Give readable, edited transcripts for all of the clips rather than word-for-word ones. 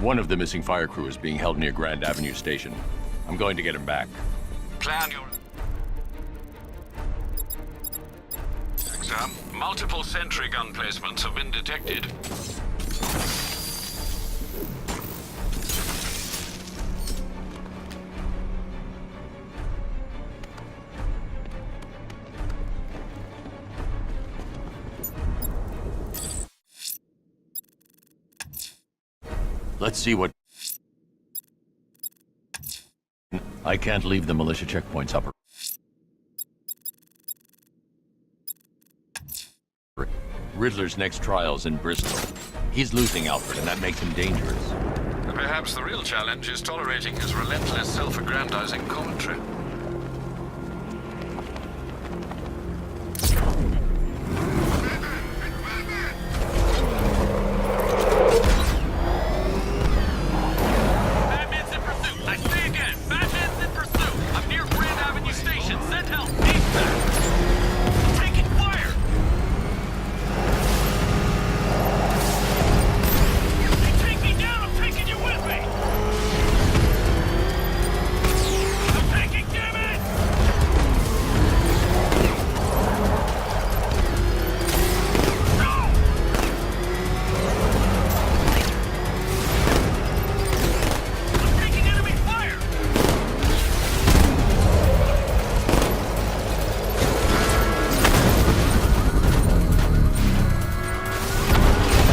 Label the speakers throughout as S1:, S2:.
S1: One of the missing fire crew is being held near Grand Avenue Station. I'm going to get him back.
S2: Plan your... Multiple sentry gun placements have been detected.
S1: Let's see what... I can't leave the militia checkpoints up. Riddler's next trial's in Bristol. He's losing Alfred, and that makes him dangerous.
S2: Perhaps the real challenge is tolerating his relentless self-aggrandizing commentary.
S3: Batman's in pursuit! I say again, Batman's in pursuit! I'm near Grand Avenue Station. Send help! ASAP! I'm taking fire! Take me down! I'm taking you with me! I'm taking damage! No! I'm taking enemy fire!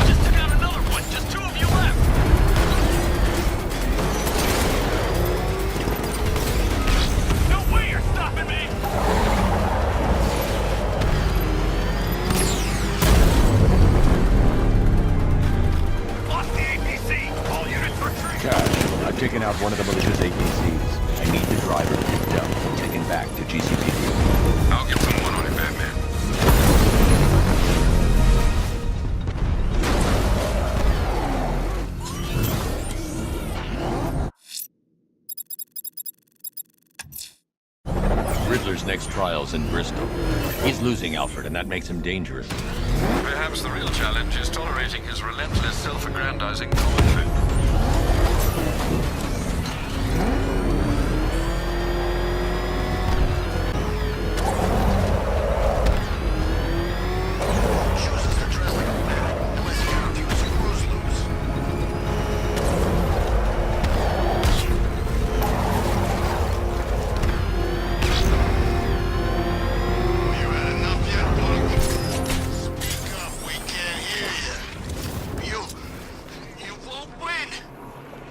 S3: Just took out another one! Just two of you left! No way you're stopping me! Lost the APC! All units retreat!
S1: Cash, I've taken out one of the militia's APCs. I need the driver picked up and taken back to GCPD.
S2: I'll get someone on it, Batman.
S1: Riddler's next trial's in Bristol. He's losing Alfred, and that makes him dangerous.
S2: Perhaps the real challenge is tolerating his relentless self-aggrandizing commentary.
S4: Chooses to dress like a man, unless you have a few screws loose. You had enough yet, punk? Speak up, we can't hear you. You won't win.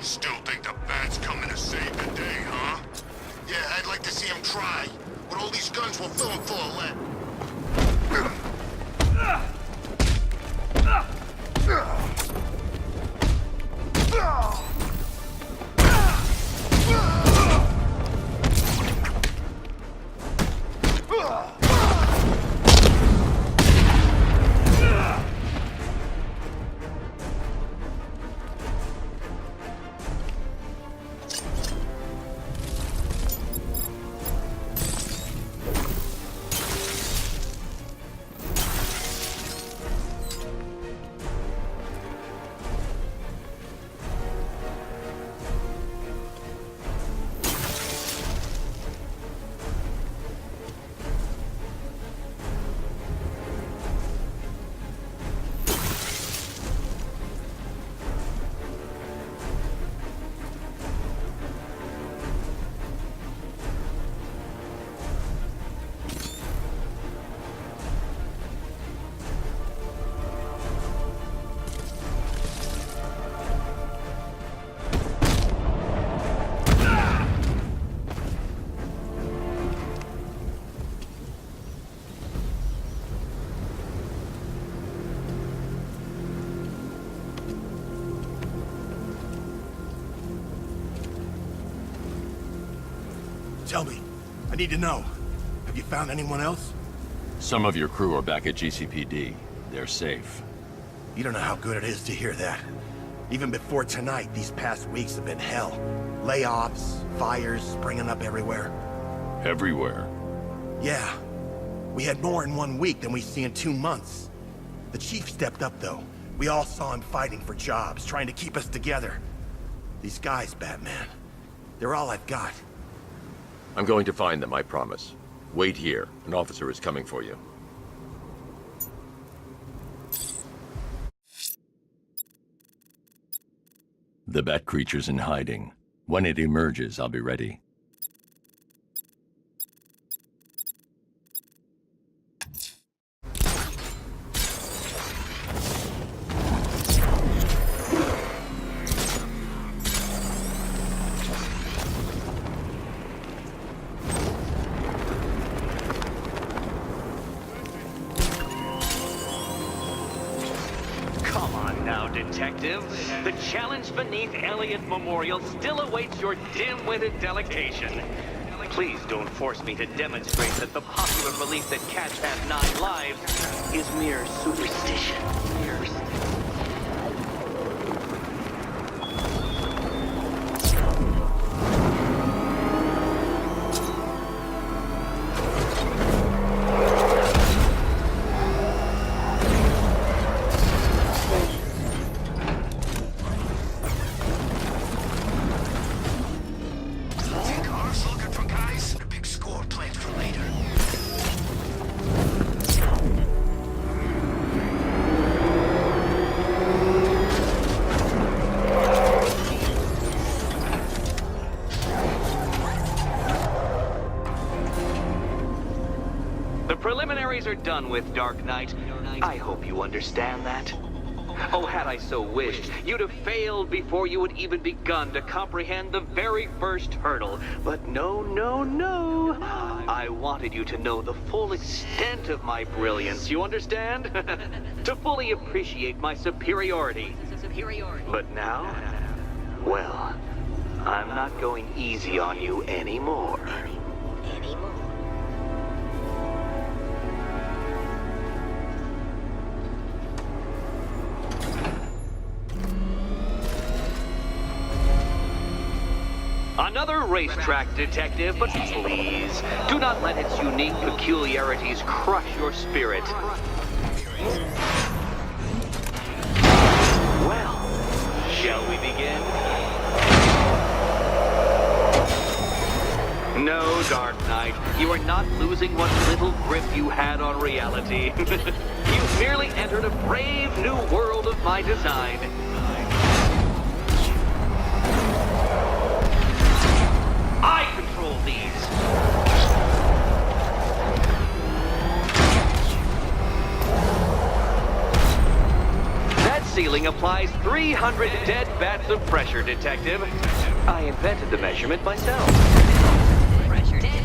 S4: Still think the bat's coming to save the day, huh? Yeah, I'd like to see him try. With all these guns, we'll fill him full of lead.
S5: Tell me. I need to know. Have you found anyone else?
S1: Some of your crew are back at GCPD. They're safe.
S5: You don't know how good it is to hear that. Even before tonight, these past weeks have been hell. Layoffs, fires springing up everywhere.
S1: Everywhere.
S5: Yeah. We had more in 1 week than we see in 2 months. The chief stepped up, though. We all saw him fighting for jobs, trying to keep us together. These guys, Batman. They're all I've got.
S6: I'm going to find them, I promise. Wait here. An officer is coming for you.
S1: The Bat creature's in hiding. When it emerges, I'll be ready.
S3: Come on now, Detective. The challenge beneath Elliott Memorial still awaits your dim-witted delegation. Please don't force me to demonstrate that the popular belief that cats have 9 lives is mere superstition.
S4: Cars looking for guys. A big score planned for later.
S3: The preliminaries are done with, Dark Knight. I hope you understand that. Oh, had I so wished, you'd have failed before you had even begun to comprehend the very first hurdle. But no, no, no. I wanted you to know the full extent of my brilliance, you understand? To fully appreciate my superiority. But now, well, I'm not going easy on you anymore. Another racetrack, Detective, but please, do not let its unique peculiarities crush your spirit. Well, shall we begin? No, Dark Knight, you are not losing what little grip you had on reality. You've merely entered a brave new world of my design. I control these. That ceiling applies 300 dead bats of pressure, Detective. I invented the measurement myself.
S7: Pressure dead.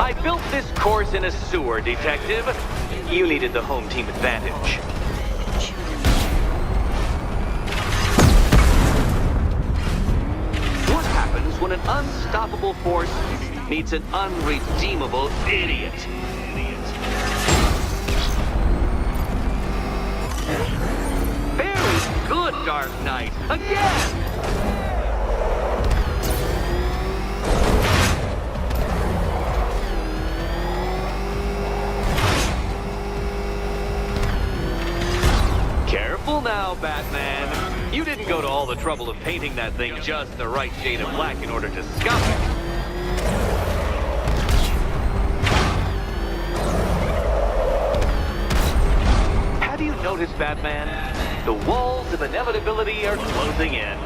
S3: I built this course in a sewer, Detective. You needed the home team advantage. What happens when an unstoppable force meets an unredeemable idiot? Very good, Dark Knight. Again! Careful now, Batman. You didn't go to all the trouble of painting that thing just the right shade of black in order to scuff it. Have you noticed, Batman? The walls of inevitability are closing in.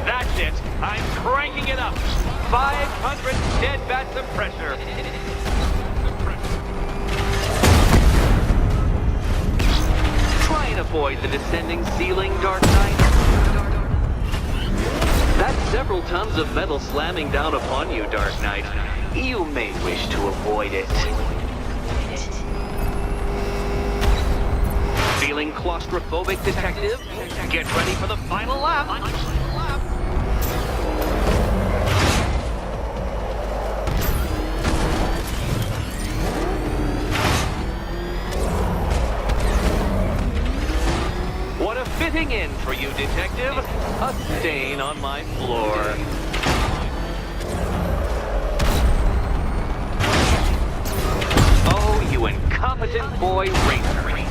S3: That's it. I'm cranking it up. 500 dead bats of pressure. Try and avoid the descending ceiling, Dark Knight. That's several tons of metal slamming down upon you, Dark Knight. You may wish to avoid it. Feeling claustrophobic, Detective? Get ready for the final lap. Breaking in for you, Detective. A stain on my floor. Oh, you incompetent boy racer.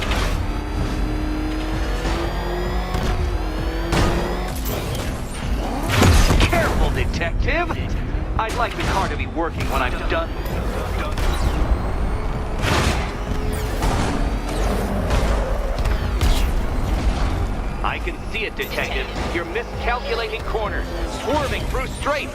S3: Careful, Detective. I'd like the car to be working when I'm done. I can see it, Detective. You're miscalculating corners, swerving through straights.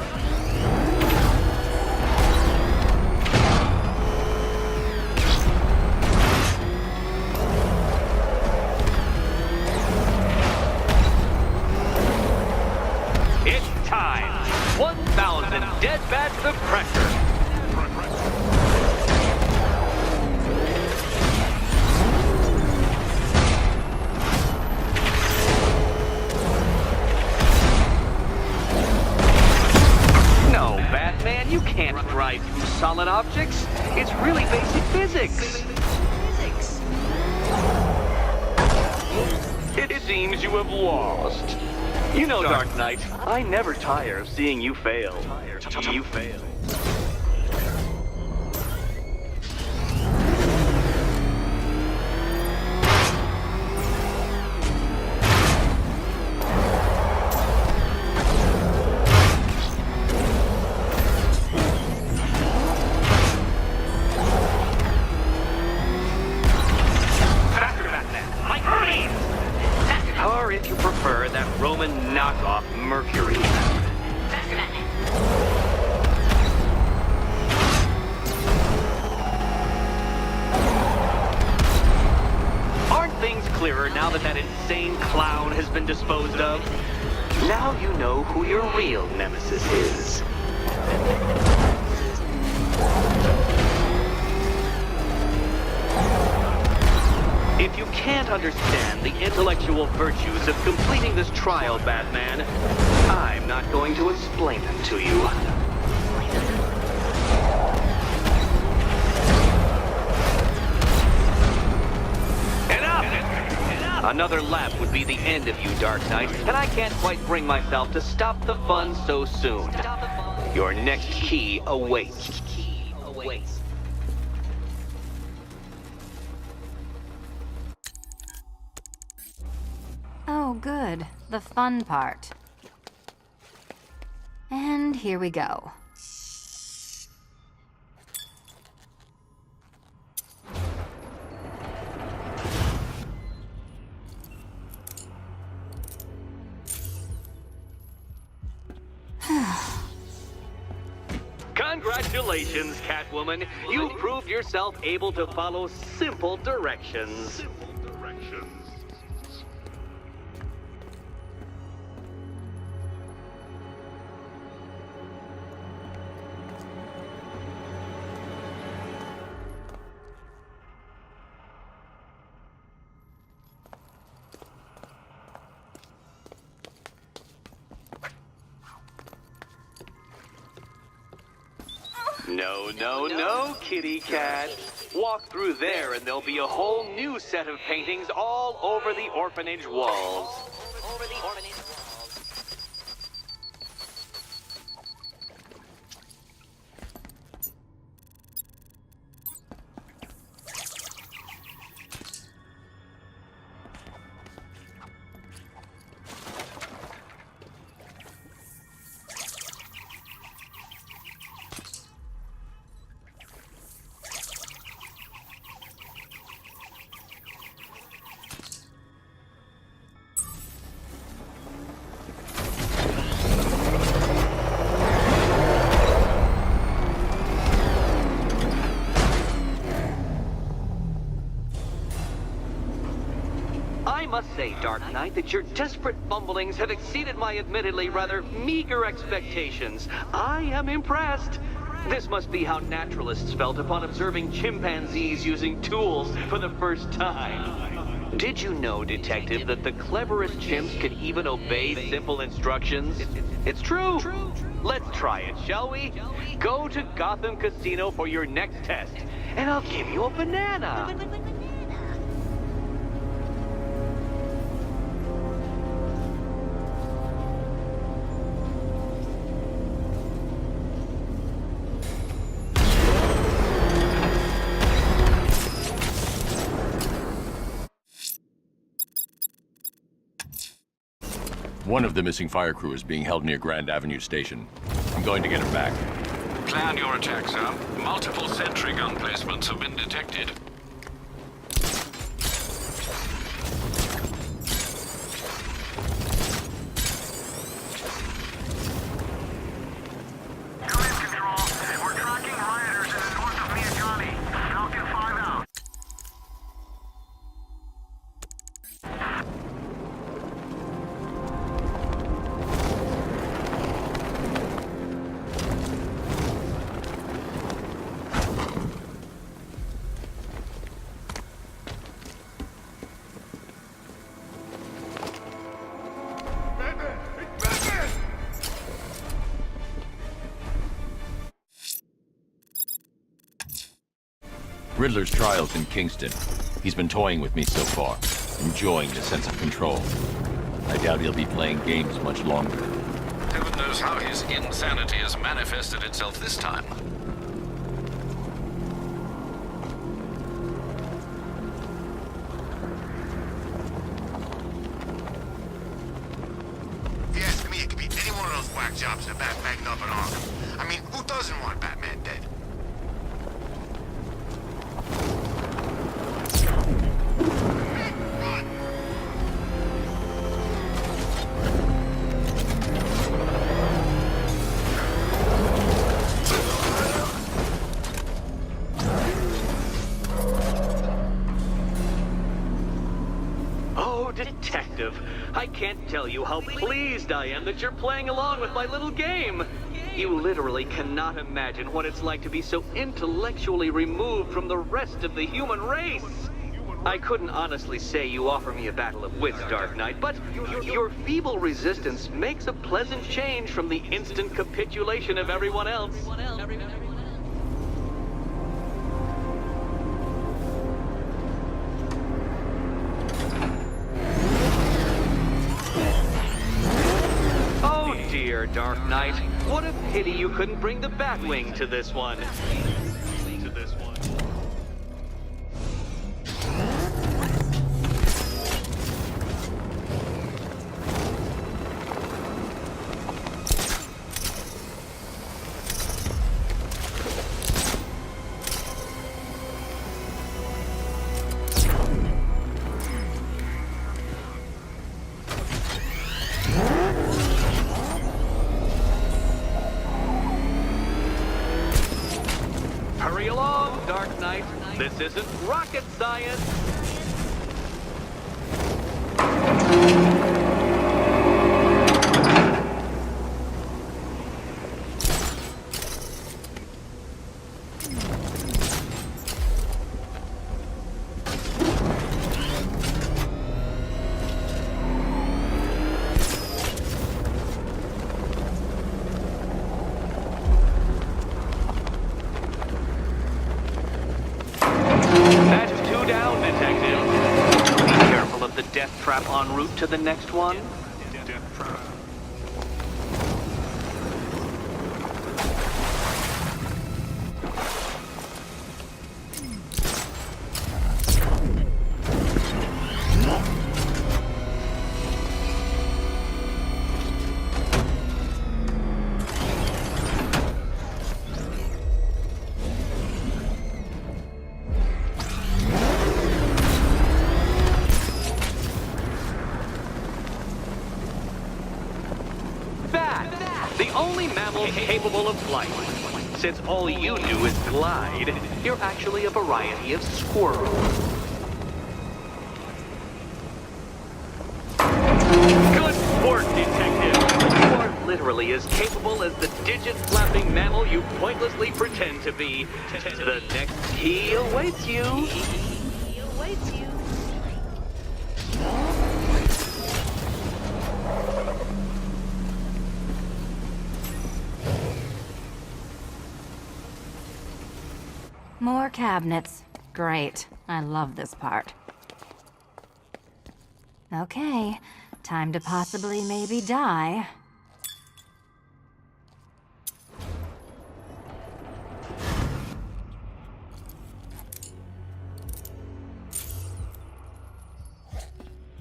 S3: It's time. 1,000 dead bats of pressure. No, Batman, you can't drive through solid objects. It's really basic physics. It seems you have lost. You know, Dark Knight, I never tire of seeing you fail. You fail. Or if you prefer, that Roman knockoff Mercury. Aren't things clearer now that that insane clown has been disposed of? Now you know who your real nemesis is. If you can't understand the intellectual virtues of completing this trial, Batman, I'm not going to explain them to you. Enough! Another lap would be the end of you, Dark Knight, and I can't quite bring myself to stop the fun so soon. Your next key awaits.
S7: Oh, good. The fun part. And here we go.
S3: Congratulations, Catwoman. You proved yourself able to follow simple directions. No, kitty cat. Walk through there and there'll be a whole new set of paintings all over the orphanage walls. I must say, Dark Knight, that your desperate fumblings have exceeded my admittedly rather meager expectations. I am impressed. This must be how naturalists felt upon observing chimpanzees using tools for the first time. Did you know, Detective, that the cleverest chimps can even obey simple instructions? It's true. Let's try it, shall we? Go to Gotham Casino for your next test, and I'll give you a banana.
S6: One of the missing fire crew is being held near Grand Avenue Station. I'm going to get him back.
S2: Plan your attack, sir. Multiple sentry gun placements have been detected.
S8: Command Control, we're tracking rioters in the north of Miagani. Falcon 5 out.
S6: Riddler's trial's in Kingston. He's been toying with me so far, enjoying the sense of control. I doubt he'll be playing games much longer.
S2: Heaven knows how his insanity has manifested itself this time.
S4: If you ask me, it could be any one of those whack jobs that Bat bagged up in Arkham. I mean, who doesn't want Batman dead?
S3: Oh, Detective, I can't tell you how pleased I am that you're playing along with my little game. You literally cannot imagine what it's like to be so intellectually removed from the rest of the human race. I couldn't honestly say you offer me a battle of wits, Dark Knight, but your feeble resistance makes a pleasant change from the instant capitulation of everyone else. Oh dear, Dark Knight. What a pity you couldn't bring the Batwing to this one. Hurry along, Dark Knight. This isn't rocket science. That's two down, Detective. Be careful of the death trap en route to the next one. The only mammal capable of flight. Since all you do is glide, you're actually a variety of squirrel. Good sport, Detective. You are literally as capable as the digit-flapping mammal you pointlessly pretend to be. The next key awaits you.
S7: More cabinets. Great. I love this part. Okay, time to possibly maybe die.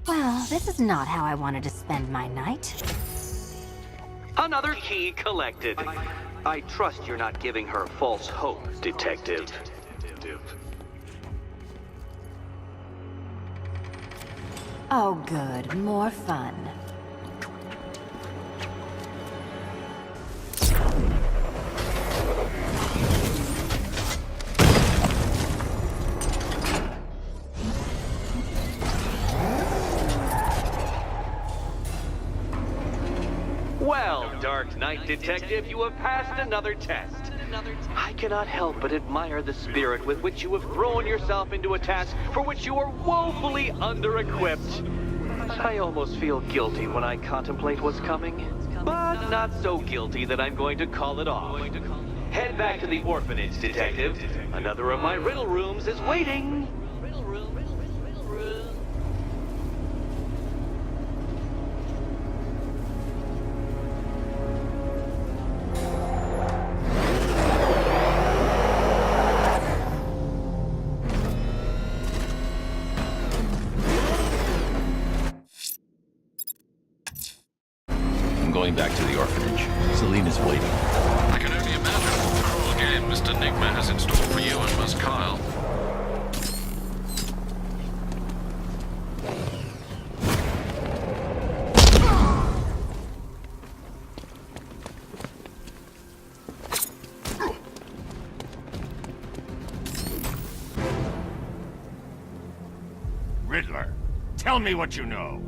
S7: Well, this is not how I wanted to spend my night.
S3: Another key collected. I trust you're not giving her false hope, Detective.
S7: Oh good, more fun.
S3: Well, Dark Knight Detective, you have passed another test. I cannot help but admire the spirit with which you have thrown yourself into a task for which you are woefully under-equipped. I almost feel guilty when I contemplate what's coming, but not so guilty that I'm going to call it off. Head back to the orphanage, Detective. Another of my riddle rooms is waiting.
S6: Going back to the orphanage. Selena's waiting.
S2: I can only imagine what cruel game Mr. Nigma has in store for you and Miss Kyle.
S9: Riddler, tell me what you know.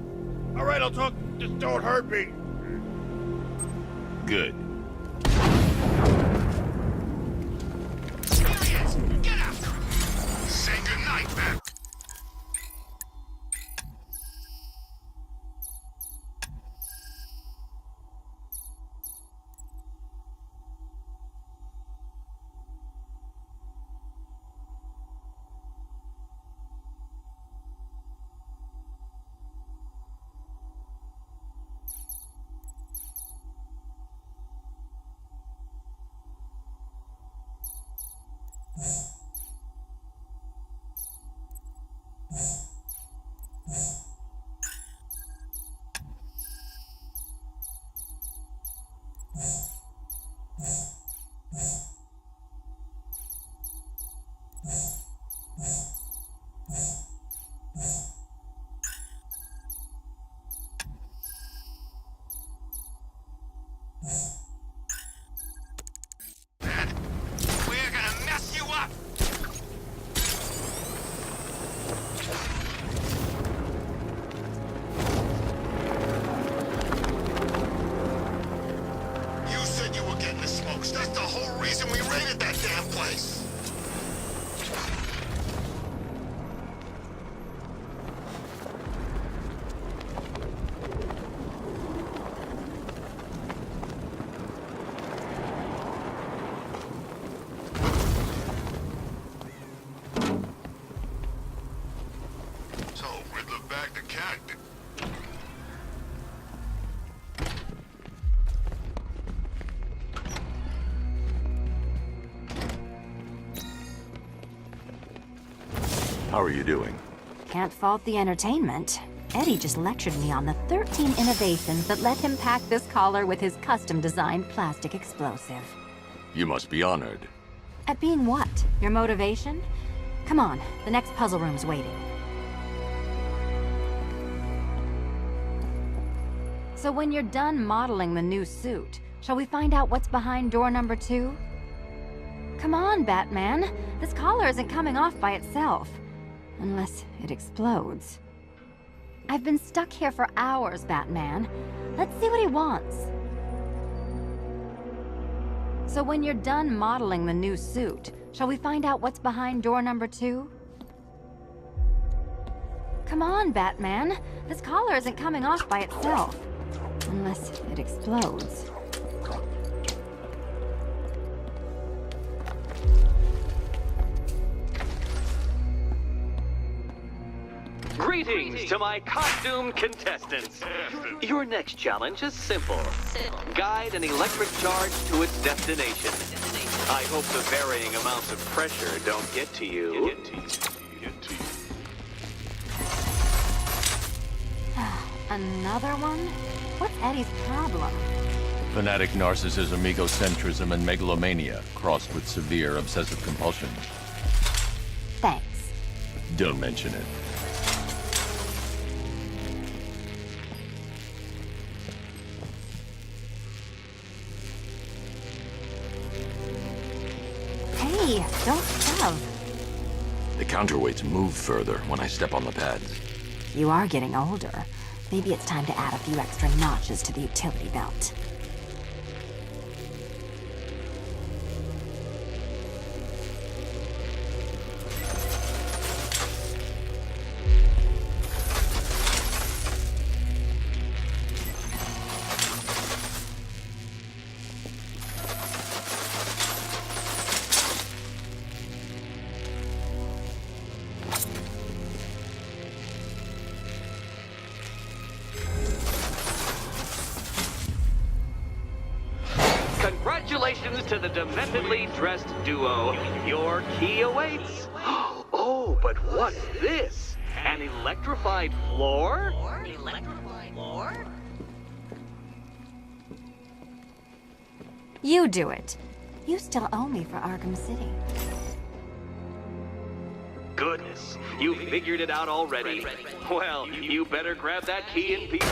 S5: All right, I'll talk. Just don't hurt me.
S9: Good.
S4: Idiots! Get after him! Say goodnight, man! We're gonna mess you up! You said you were getting the smokes. That's the whole reason we raided that damn place. So, Riddler bagged the cat.
S6: How are you doing?
S7: Can't fault the entertainment. Eddie just lectured me on the 13 innovations that let him pack this collar with his custom-designed plastic explosive.
S6: You must be honored.
S7: At being what? Your motivation? Come on, the next puzzle room's waiting. So when you're done modeling the new suit, shall we find out what's behind door number 2? Come on, Batman. This collar isn't coming off by itself. Unless it explodes. I've been stuck here for hours, Batman. Let's see what he wants. So when you're done modeling the new suit, shall we find out what's behind door number 2? Come on, Batman. This collar isn't coming off by itself. Unless it explodes.
S3: Greetings to my costumed contestants. Your next challenge is simple. Guide an electric charge to its destination. I hope the varying amounts of pressure don't get to you.
S7: Another one? What's Eddie's problem?
S6: Fanatic narcissism, egocentrism, and megalomania, crossed with severe obsessive compulsion.
S7: Thanks.
S6: Don't mention it.
S7: Hey, don't shove.
S6: The counterweights move further when I step on the pads.
S7: You are getting older. Maybe it's time to add a few extra notches to the utility belt.
S3: Congratulations to the dementedly dressed duo. Your key awaits. Oh, but what's this? An electrified floor?
S7: You do it. You still owe me for Arkham City.
S3: Goodness, you figured it out already. Well, you better grab that key and peace.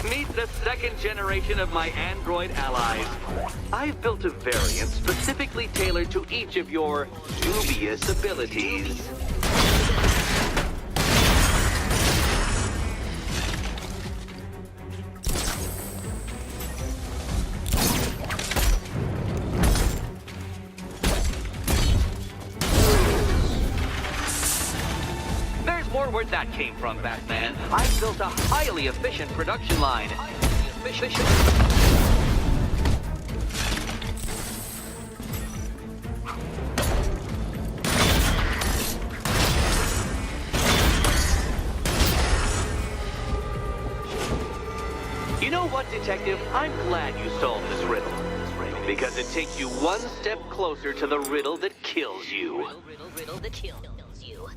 S3: Meet the second generation of my android allies. I've built a variant specifically tailored to each of your dubious abilities. More where that came from, Batman. I built a highly efficient production line. You know what, Detective? I'm glad you solved this riddle. Because it takes you one step closer to the riddle that kills you.
S10: Riddle that kills you.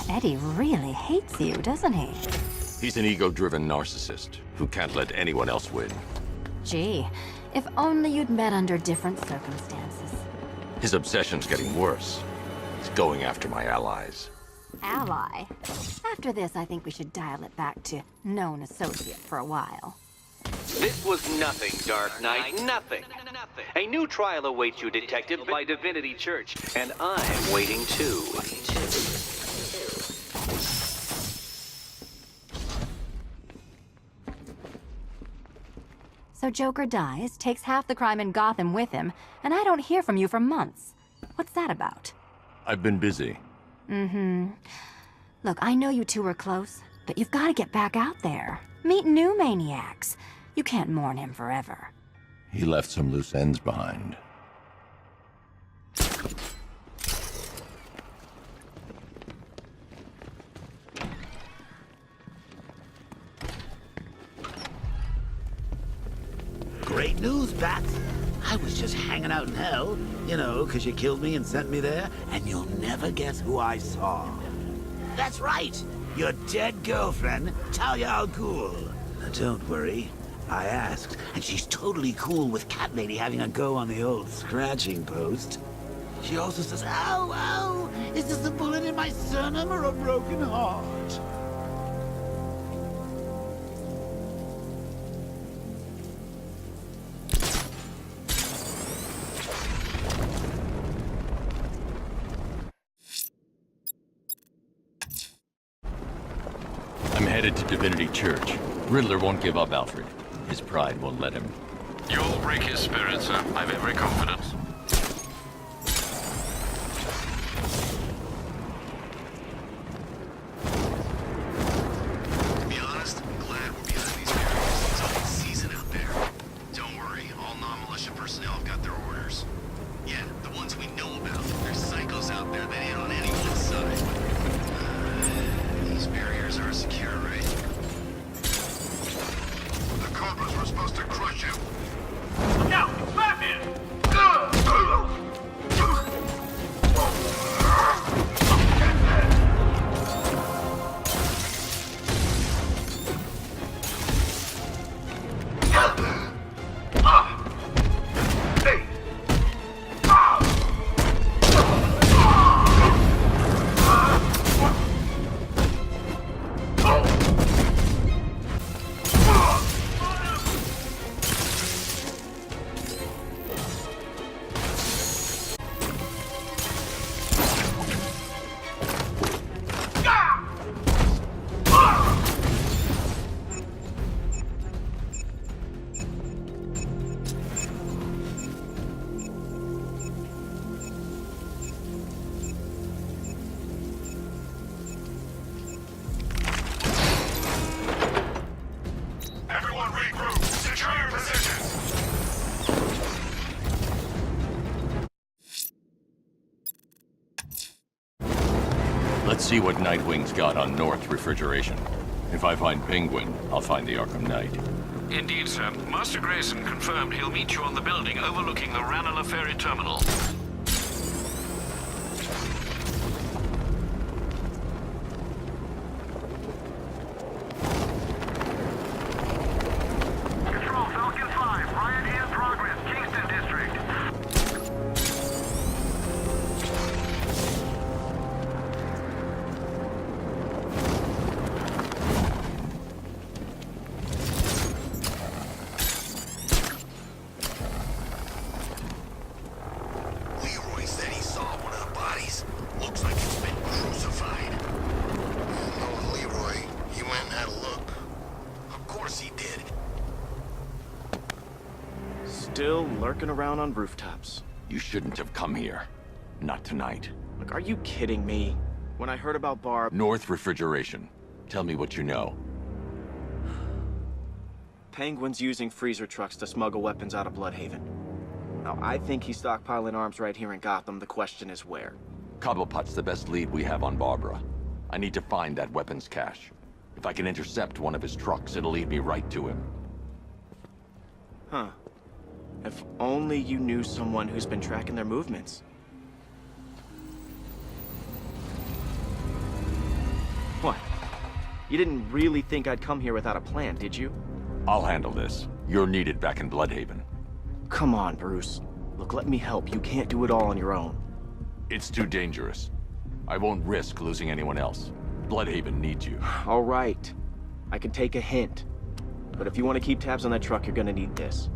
S7: Eddie really hates you, doesn't he?
S6: He's an ego-driven narcissist who can't let anyone else win.
S7: Gee, if only you'd met under different circumstances.
S6: His obsession's getting worse. He's going after my allies.
S7: Ally? After this, I think we should dial it back to known associate for a while.
S3: This was nothing, Dark Knight. Nothing. A new trial awaits you, Detective, by Divinity Church, and I'm waiting too.
S7: So Joker dies, takes half the crime in Gotham with him, and I don't hear from you for months. What's that about?
S6: I've been busy.
S7: Look, I know you two were close, but you've got to get back out there. Meet new maniacs. You can't mourn him forever.
S6: He left some loose ends behind.
S11: Great news, Bats. I was just hanging out in hell, you know, because you killed me and sent me there, and you'll never guess who I saw. That's right, your dead girlfriend, Talia al Ghul. Now, don't worry, I asked, and she's totally cool with Cat Lady having a go on the old scratching post. She also says, ow, ow, is this a bullet in my sternum or a broken heart?
S6: I'm headed to Divinity Church. Riddler won't give up, Alfred. His pride won't let him.
S2: You'll break his spirit, sir. I've every confidence.
S4: To be honest, I'm glad we're behind these barriers. It's always season out there. Don't worry, all non-militia personnel have got their orders. Yeah, the ones we know about. There's psychos out there that ain't on anyone's side. These barriers are secure, right? The Cobras were supposed to crush you.
S6: Let's see what Nightwing's got on North Refrigeration. If I find Penguin, I'll find the Arkham Knight.
S2: Indeed, sir. Master Grayson confirmed he'll meet you on the building overlooking the Ranelagh Ferry Terminal.
S8: Control, Falcon 5. Riot in progress. Kingston District.
S4: Leroy said he saw one of the bodies. Looks like it's been crucified. Knowing Leroy, he went and had a look. Of course he did.
S10: Still lurking around on rooftops.
S6: You shouldn't have come here. Not tonight.
S10: Look, are you kidding me? When I heard about Barb...
S6: North Refrigeration. Tell me what you know.
S10: Penguin's using freezer trucks to smuggle weapons out of Bloodhaven. Now, I think he's stockpiling arms right here in Gotham. The question is where.
S6: Cobblepot's the best lead we have on Barbara. I need to find that weapons cache. If I can intercept one of his trucks, it'll lead me right to him.
S10: Huh. If only you knew someone who's been tracking their movements. What? You didn't really think I'd come here without a plan, did you?
S6: I'll handle this. You're needed back in Bloodhaven.
S10: Come on, Bruce. Look, let me help. You can't do it all on your own.
S6: It's too dangerous. I won't risk losing anyone else. Bloodhaven needs you.
S10: All right. I can take a hint. But if you want to keep tabs on that truck, you're gonna need this.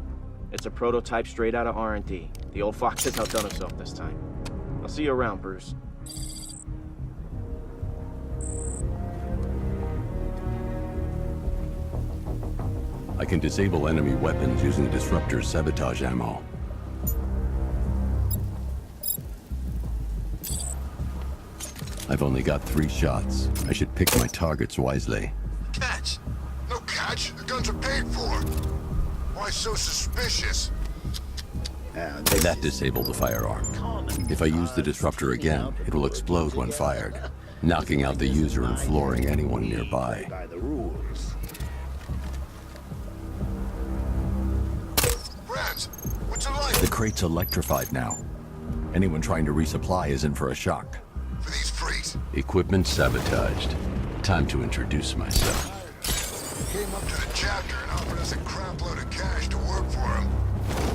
S10: It's a prototype straight out of R&D. The old fox has outdone himself this time. I'll see you around, Bruce.
S12: I can disable enemy weapons using Disruptor's sabotage ammo. I've only got 3 shots. I should pick my targets wisely.
S4: Catch? No catch. The guns are paid for. Why so suspicious?
S12: That disabled the firearm. If I use the Disruptor again, it will explode when fired, knocking out the user and flooring anyone nearby.
S4: Rats, what's it like
S12: The crate's electrified now. Anyone trying to resupply is in for a shock.
S4: for these freaks?
S12: Equipment sabotaged. Time to introduce myself.
S4: Came up to the chapter and offered us a crap load of cash to work for him.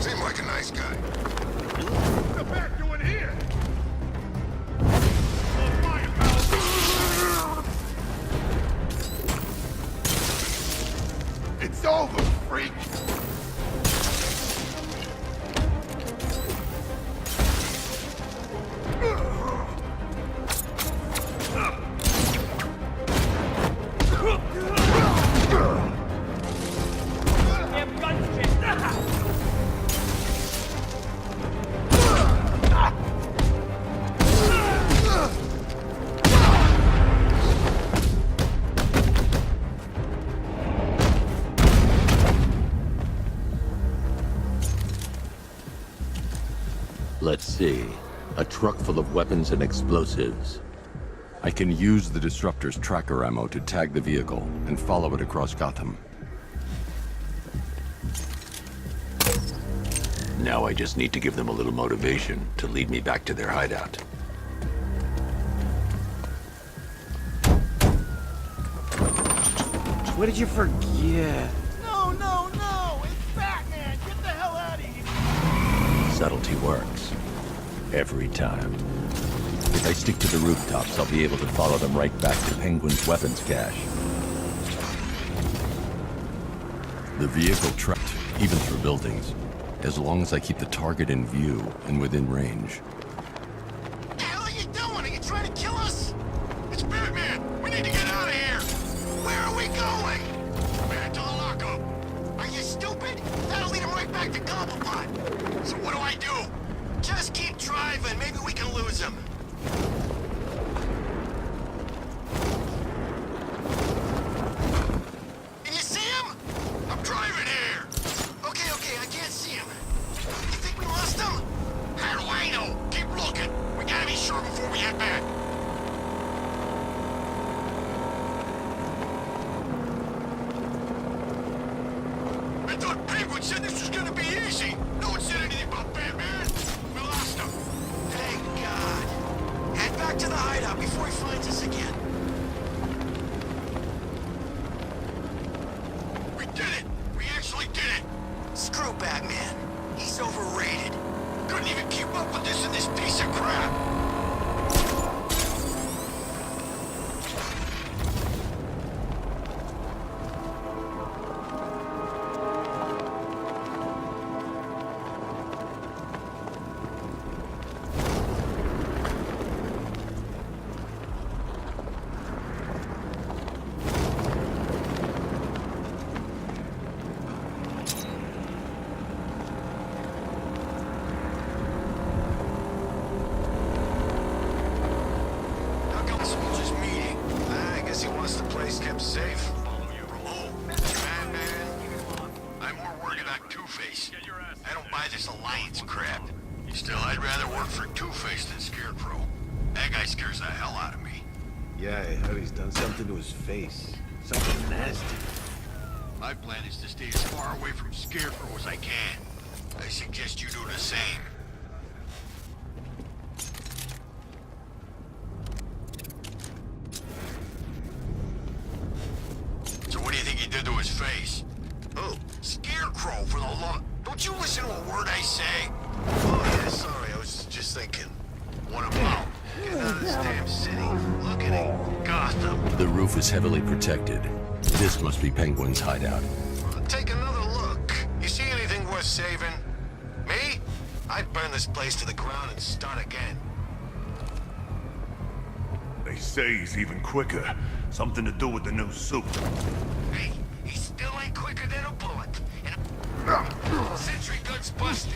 S4: Seemed like a nice guy. What the back doing here? It's over, freak!
S12: Let's see. A truck full of weapons and explosives. I can use the Disruptor's tracker ammo to tag the vehicle and follow it across Gotham. Now I just need to give them a little motivation to lead me back to their hideout.
S10: What did you forget?
S11: No, no, no! It's Batman! Get the hell out of here!
S12: Subtlety works. Every time. If I stick to the rooftops, I'll be able to follow them right back to Penguin's weapons cache. The vehicle tracked, even through buildings, as long as I keep the target in view and within range.
S4: What the hell are you doing? Are you trying to kill us? It's Batman! We need to get out of here! Where are we going? Back to the lockup. Are you stupid? That'll lead him right back to Cobblepot. So what do I do? Just keep driving. Maybe we can lose him. Can you see him? I'm driving here. Okay, I can't see him. You think we lost him? How do I know? Keep said this was gonna be easy. No one said anything about Batman. We lost him.
S11: Thank God. Head back to the hideout before he finds us again.
S4: We did it. We actually did it.
S11: Screw Batman. He's overrated.
S4: Couldn't even keep up with this in this piece of crap. How come this was just meeting? I guess he wants the place kept safe. Oh, Batman. I'm more worried about Two-Face. I don't buy this alliance crap. Still, I'd rather work for Two-Face than Scarecrow. That guy scares the hell out of me.
S5: Yeah, I heard he's done something to his face. Something nasty.
S4: My plan is to stay as far away from Scarecrow as I can. I suggest you do the same. So what do you think he did to his face? Oh, Scarecrow, for the love... Don't you listen to a word I say? Oh, yeah, sorry, I was just thinking. What about? Get out of this damn city. Look at it. Gotham.
S12: The roof is heavily protected. This must be Penguin's hideout.
S4: Take another look. You see anything worth saving? Me? I'd burn this place to the ground and start again.
S13: They say he's even quicker. Something to do with the new suit.
S4: Hey, he still ain't quicker than a bullet. And sentry gun's busted.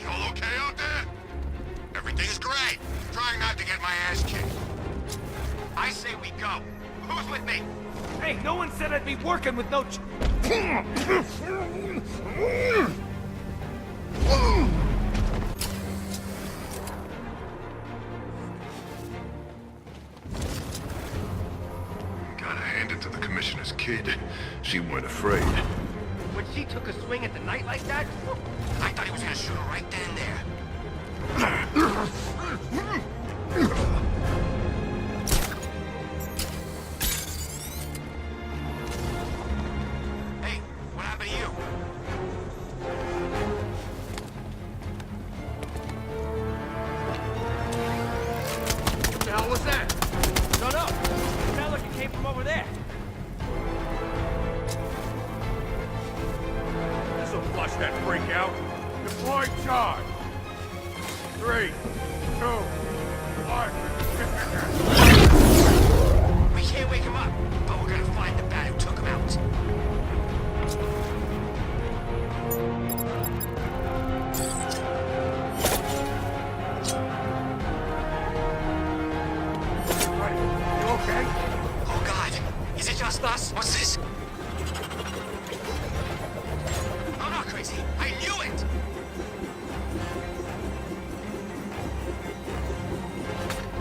S4: Y'all okay out there? Everything's great. Trying not to get my ass kicked. I say we go. Who's with me?
S9: Hey, no one said I'd be working with no
S13: Gotta hand it to the commissioner's kid. She weren't afraid.
S9: When she took a swing at the night like that?
S4: I thought he was gonna shoot her right then and there. Hey, what happened to you?
S9: What the hell was that? Don't know. It sounded like it came from over there. This'll flush that freak out. Deploy charge. 3, 2, 1.
S4: We can't wake him up, but we're gonna find the bat who took him out.
S9: You okay?
S4: Oh God, is it just us? What's this? I'm not crazy. I knew it.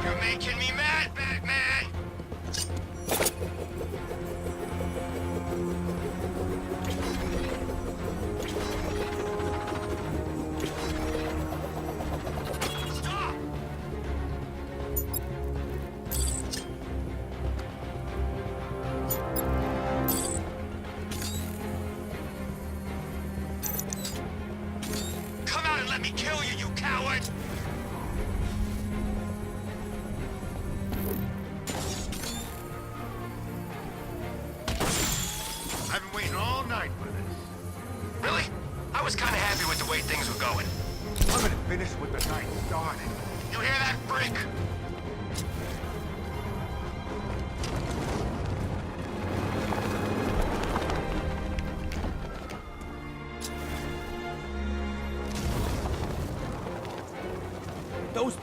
S4: You're making me mad, Batman. Stop! Come out and let me kill you, you coward! I've been waiting all night for this. Really? I was kind of happy with the way things were going.
S13: I'm gonna finish what the night started.
S4: You hear that, freak?
S9: Those...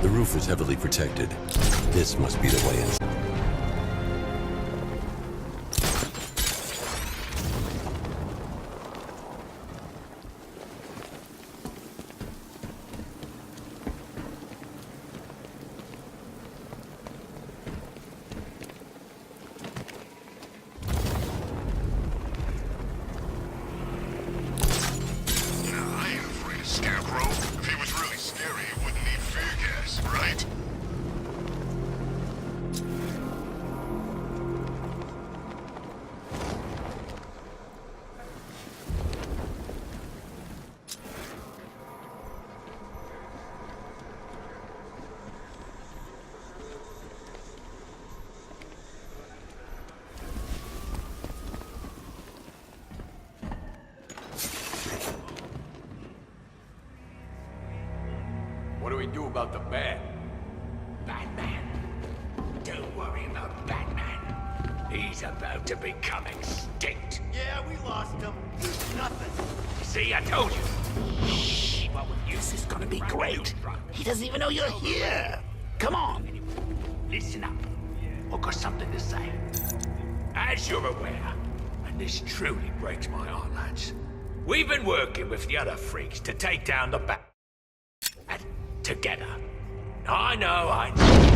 S12: The roof is heavily protected. This must be the way in.
S4: I ain't afraid of Scarecrow. If he was really scary, he wouldn't need fear gas, right?
S14: What do we do about the bat? Batman. Don't worry about Batman. He's about to become extinct.
S11: Yeah, we lost him. Nothing.
S14: See, I told you. Shh.
S11: What with you? This is gonna be great. He doesn't even know you're here. Come on.
S14: Listen up. I've got something to say. As you're aware, and this truly breaks my heart, lads, we've been working with the other freaks to take down the bat. Together. I know.